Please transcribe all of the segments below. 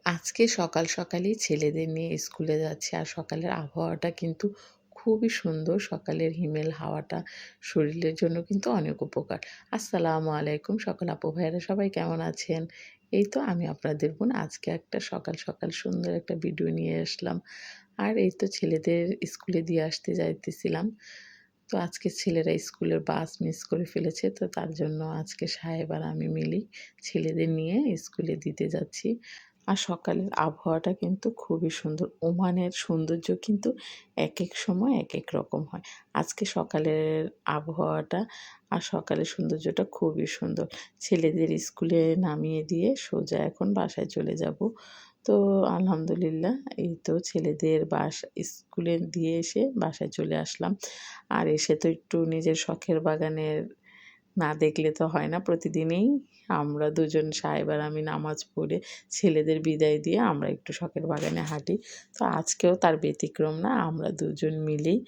আজকে সকাল সকালই ছেলেদের নিয়ে স্কুলে যাচ্ছি। আর সকালের আবহাওয়াটা কিন্তু খুবই সুন্দর। সকালের হিমেল হাওয়াটা শরীরের জন্য কিন্তু অনেক উপকার। আসসালামু আলাইকুম সকল আপু ভাইয়ারা সবাই কেমন আছেন? এই তো আমি আপনাদের বোন আজকে একটা সকাল সকাল সুন্দর একটা ভিডিও নিয়ে আসলাম। আর এই তো ছেলেদের স্কুলে দিয়ে আসতে যাইতেছিলাম। তো আজকে ছেলেরা স্কুলের বাস মিস করে ফেলেছে। তো তার জন্য আজকে সাহেব আর আমি মিলি ছেলেদের নিয়ে স্কুলে দিতে যাচ্ছি। আর সকালের আবহাওয়াটা কিন্তু খুবই সুন্দর। ওমানের সৌন্দর্য কিন্তু একেক সময় একেক রকম হয়। আজকে সকালের আবহাওয়াটা আর সকালের সৌন্দর্যটা খুবই সুন্দর। ছেলেদের স্কুলে নামিয়ে দিয়ে সোজা এখন বাসায় চলে যাব। তো আলহামদুলিল্লাহ এই তো ছেলেদের স্কুলে দিয়ে এসে বাসায় চলে আসলাম। আর এসে তো একটু নিজের শখের বাগানের না দেখলে তো হয় না। প্রতিদিনই আমরা দুজন সাহেব আর আমি নামাজ পড়ে ছেলেদের বিদায় দিয়ে আমরা একটু শখের বাগানে হাঁটি। তো আজকেও তার ব্যতিক্রম না। আমরা দুজন মিলেই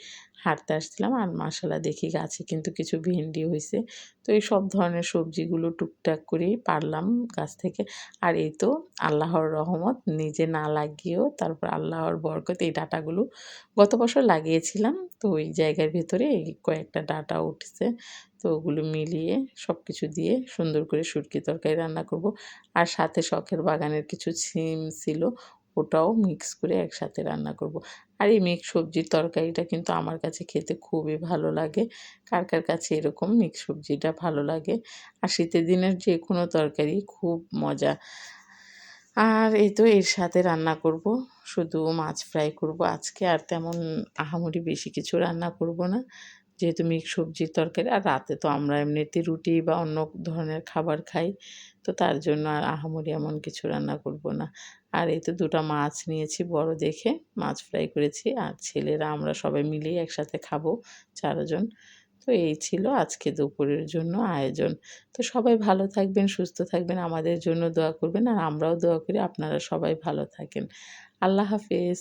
হাঁটতে আসছিলাম। আর মাশাআল্লাহ দেখি গাছে কিন্তু কিছু ভেন্ডি হইছে। তো এই সব ধরনের সবজিগুলো টুকটাক করেই পারলাম গাছ থেকে। আর এই তো আল্লাহর রহমত নিজে না লাগিয়েও তারপর আল্লাহর বরকত এই ডাঁটাগুলো গত বছর লাগিয়েছিলাম। তো ওই জায়গার ভেতরে এই কয়েকটা ডাঁটা উঠছে। তো ওগুলো মিলিয়ে সবকিছু দিয়ে সুন্দর করে শুটকি তরকারি রান্না করব। আর সাথে শখের বাগানের কিছু সিম ছিল, ওটাও মিক্স করে একসাথে রান্না করব। আর এই মিক্স সবজির তরকারিটা কিন্তু আমার কাছে খেতে খুবই ভালো লাগে। কার, কার কাছে এরকম মিক্স সবজিটা ভালো লাগে? আর শীতের দিনের যেকোনো তরকারি খুব মজা। আর এই তো এর সাথে রান্না করব, শুধু মাছ ফ্রাই করব আজকে। আর তেমন আহামরি বেশি কিছু রান্না করব না। যেহেতু মিক্স সবজির তরকারি আর রাতে তো আমরা এমনিতে রুটি বা অন্য ধরনের খাবার খাই। তো তার জন্য আর আহামরি এমন কিছু রান্না করব না। আর এই তো ২ টা মাছ নিয়েছি বড় দেখে, মাছ ফ্রাই করেছি। আর ছেলেরা আমরা সবাই মিলেই একসাথে খাবো ৪ জন। তো এই ছিল আজকে দুপুরের জন্য আয়োজন। তো সবাই ভালো থাকবেন, সুস্থ থাকবেন, আমাদের জন্য দোয়া করবেন। আর আমরাও দোয়া করি আপনারা সবাই ভালো থাকেন। আল্লাহ হাফেজ।